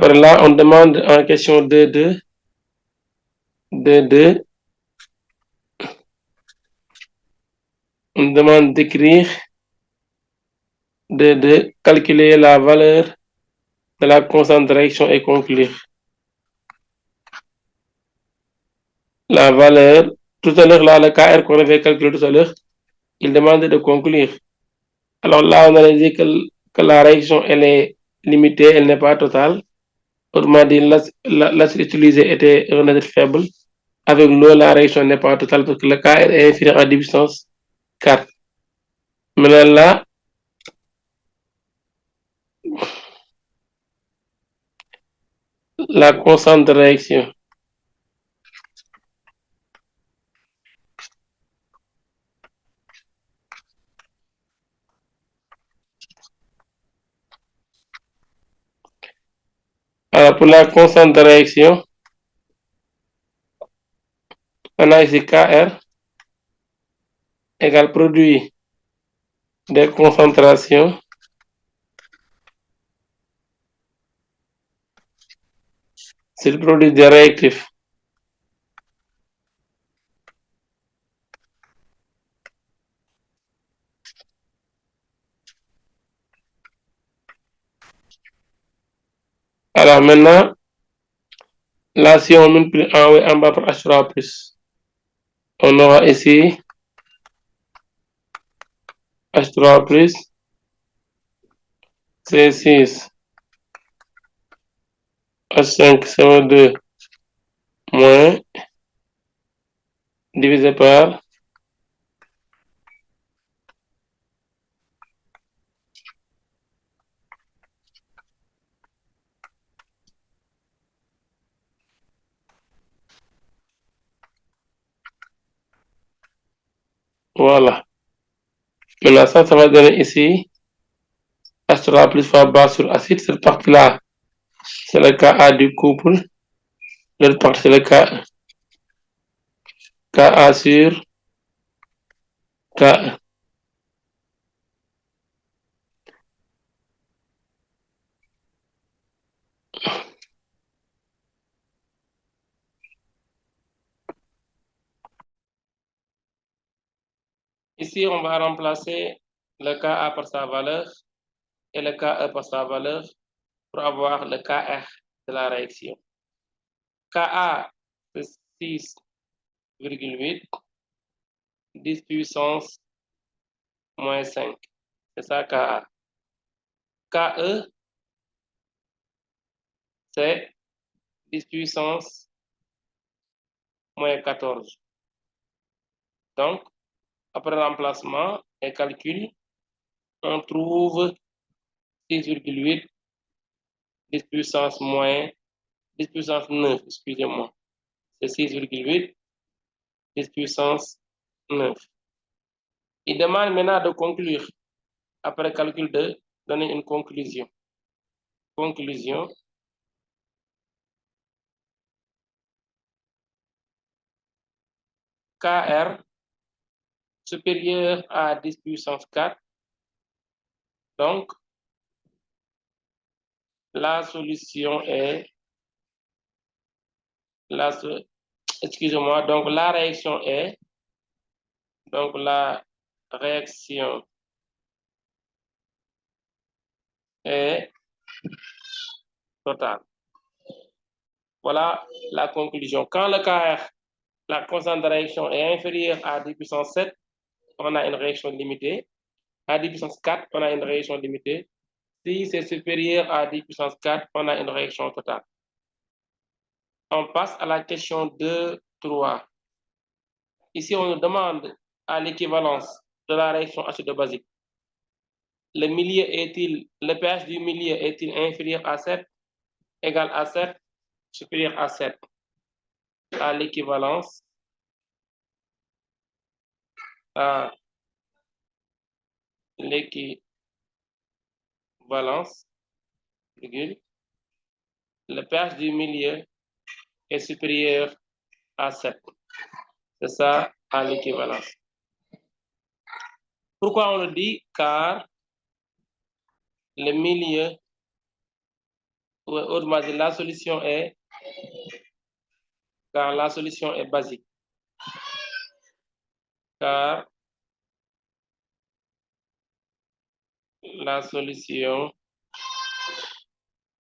Après là, on demande en question 2,2. On demande d'écrire, de calculer la valeur de la constante de réaction et conclure. La valeur, tout à l'heure, là, le KR qu'on avait calculé tout à l'heure, il demande de conclure. Alors là, on a dit que la réaction, elle est limitée, elle n'est pas totale. Autrement dit, l'acide utilisé était un acide faible. Avec l'eau, la réaction n'est pas totale parce que le KR est inférieur à 10 puissance 4. Maintenant là, la constante de réaction. Alors pour la constante de réaction, on a ici KR égale produit des concentrations c'est le produit des réactifs. Alors maintenant, là, si on multiplie en haut et en bas par H3+, on aura ici H3+, C6, H5, CO2, moins, divisé par voilà. Maintenant, ça va donner ici H3+ fois base sur acide. Cette partie-là, c'est le Ka du couple. L'autre partie, c'est le Ka sur Ka. Ici, on va remplacer le Ka par sa valeur et le Ka par sa valeur pour avoir le KR de la réaction. Ka, c'est 6,8, 10 puissance moins 5. C'est ça Ka. Ke, c'est 10 puissance moins 14. Donc, après remplacement et calcul, on trouve 6,8, 10 puissance moins, 10 puissance 9, excusez-moi. C'est 6,8, 10 puissance 9. Il demande maintenant de conclure, après calcul de donner une conclusion. Conclusion. KR supérieur à 10 puissance 4. Donc, la solution est, excusez-moi, donc la réaction est, donc la réaction est totale. Voilà la conclusion. Quand le KR, la constante de réaction est inférieure à 10 puissance 7, on a une réaction limitée. À 10 puissance 4, on a une réaction limitée. Si c'est supérieur à 10 puissance 4, on a une réaction totale. On passe à la question 2, 3. Ici, on nous demande à l'équivalence de la réaction acido-basique. Le milieu est-il, le pH du milieu est-il inférieur à 7, égal à 7, supérieur à 7? À l'équivalence, à l'équivalence, le pH du milieu est supérieur à 7. C'est ça, à l'équivalence. Pourquoi on le dit? Car le milieu autrement dit, la solution est, car la solution est basique. Car la solution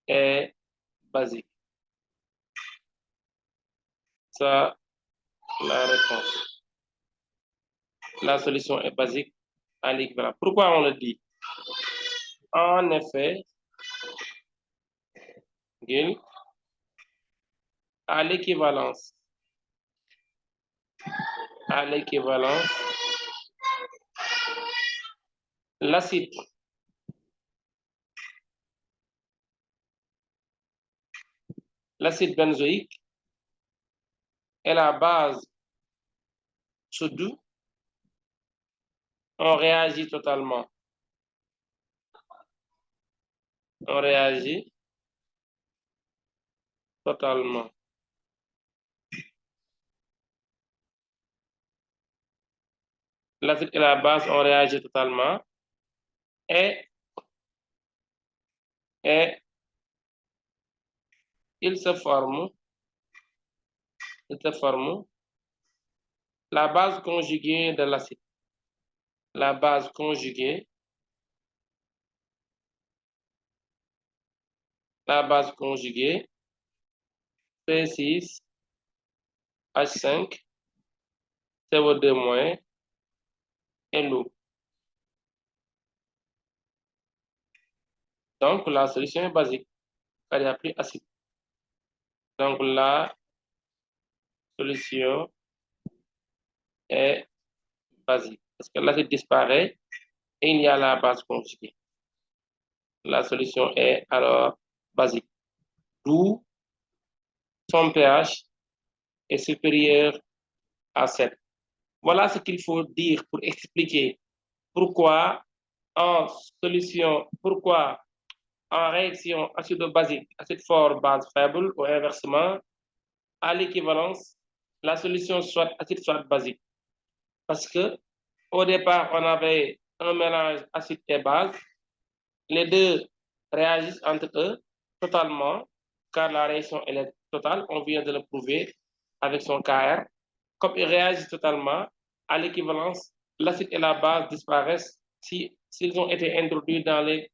est basique. Ça, la réponse. La solution est basique à l'équivalent. Pourquoi on le dit? En effet, à l'équivalence, l'acide benzoïque et la base soude, on réagit totalement. On réagit totalement. L'acide et la base ont réagi totalement et il se forme la base conjuguée de l'acide. La base conjuguée C6 H5 CO2- et l'eau. Donc, la solution est basique, car il n'y a plus acide. Donc, la solution est basique, parce que l'acide disparaît et il y a la base conjuguée. La solution est alors basique. D'où son pH est supérieur à 7. Voilà ce qu'il faut dire pour expliquer pourquoi en réaction acido-basique, acide fort, base faible, ou inversement, à l'équivalence, la solution soit acide soit basique. Parce que au départ, on avait un mélange acide et base. Les deux réagissent entre eux totalement, car la réaction elle est totale. On vient de le prouver avec son KR. Comme ils réagissent totalement, à l'équivalence, l'acide et la base disparaissent s'ils ont été introduits dans les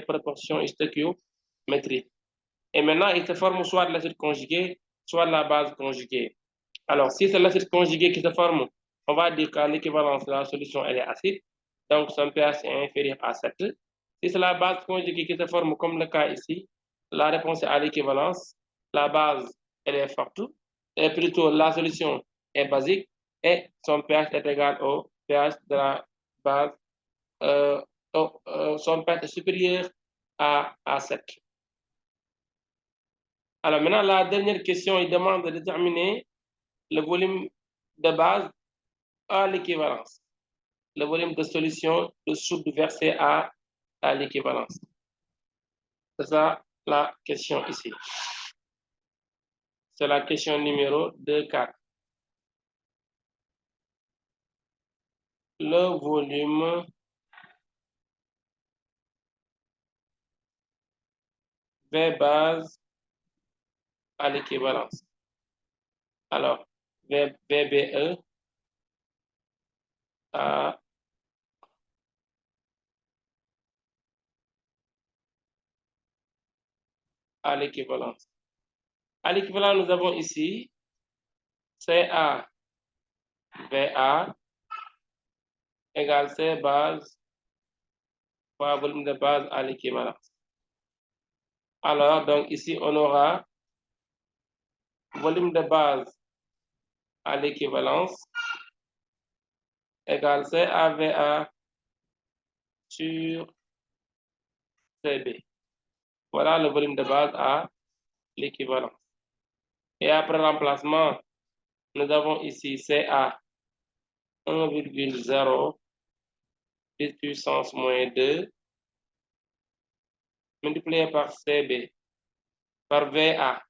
proportions stéchiométriques. Et maintenant, il se forme soit l'acide conjugué, soit la base conjuguée. Alors, si c'est l'acide conjugué qui se forme, on va dire qu'à l'équivalence, la solution elle est acide, donc son pH est inférieur à 7. Si c'est la base conjuguée qui se forme, comme le cas ici, la réponse est à l'équivalence. La base, elle est forte, et plutôt la solution est basique, et son pH est égal au pH de la base, son pH est supérieur à 7. Alors maintenant, la dernière question, il demande de déterminer le volume de base à l'équivalence. Le volume de solution de soude versé à l'équivalence. C'est ça la question ici. C'est la question numéro 2-4. Le volume V base à l'équivalence. Alors, VBE à l'équivalence. À l'équivalence, nous avons ici CA VA égale C base fois volume de base à l'équivalence. Alors, donc ici, on aura volume de base à l'équivalence égale CAVA sur CB. Voilà le volume de base à l'équivalence. Et après remplacement, nous avons ici CA 1,0 10 puissance moins 2 multiplié par CB par VA,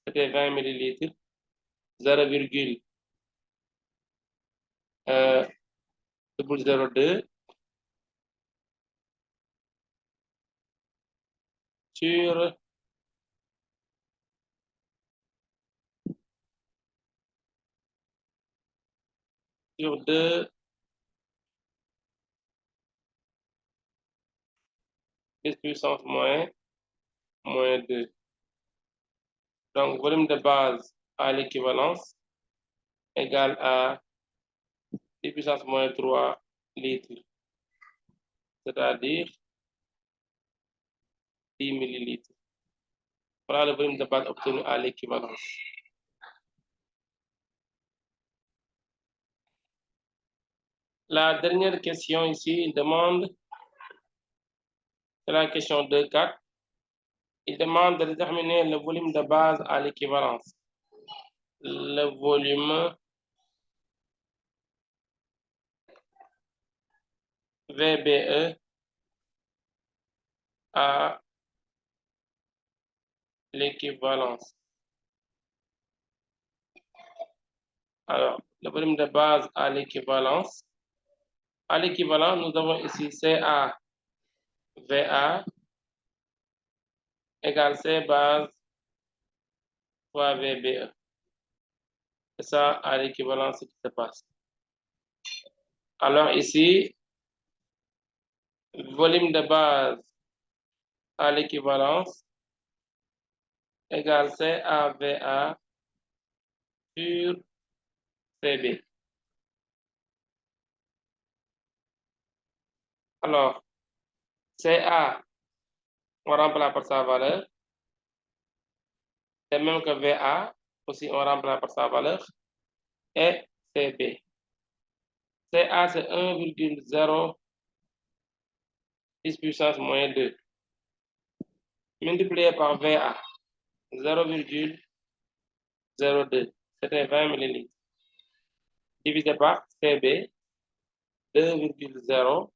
c'était 20 millilitres, 0,002 sur sur 2 10 puissance moins 2. Donc, volume de base à l'équivalence égale à 10 puissance moins 3 litres, c'est-à-dire 10 millilitres. Voilà le volume de base obtenu à l'équivalence. La dernière question ici, il demande, c'est la question 2.4, il demande de déterminer le volume de base à l'équivalence. Le volume VBE à l'équivalence. Alors, le volume de base à l'équivalence. À l'équivalent, nous avons ici CA VA égale C base fois VBE. C'est ça, à l'équivalence, ce qui se passe. Alors ici, volume de base à l'équivalence égale CAVA sur CB. Alors, CA, on remplace par sa valeur. C'est même que VA, aussi on remplace par sa valeur. Et CB. CA, c'est 1,0 10 puissance moins 2. Multiplié par VA, 0,02. C'était 20 millilitres. Divisé par CB, 2,0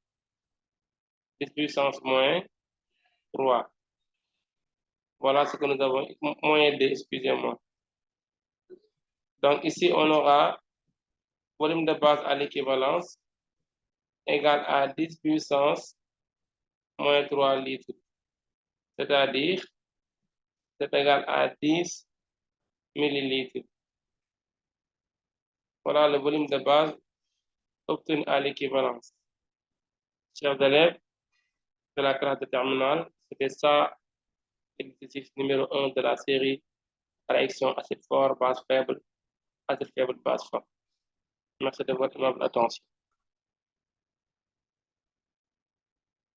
10 puissance moins 3. Voilà ce que nous avons, moins 2, excusez-moi. Donc ici, on aura volume de base à l'équivalence égal à 10 puissance moins 3 litres. C'est-à-dire, c'est égal à 10 millilitres. Voilà le volume de base obtenu à l'équivalence. Chers élèves de la classe de terminale, c'était ça l'exercice numéro 1 de la série réaction acide fort, base faible, base forte. Merci de votre aimable attention.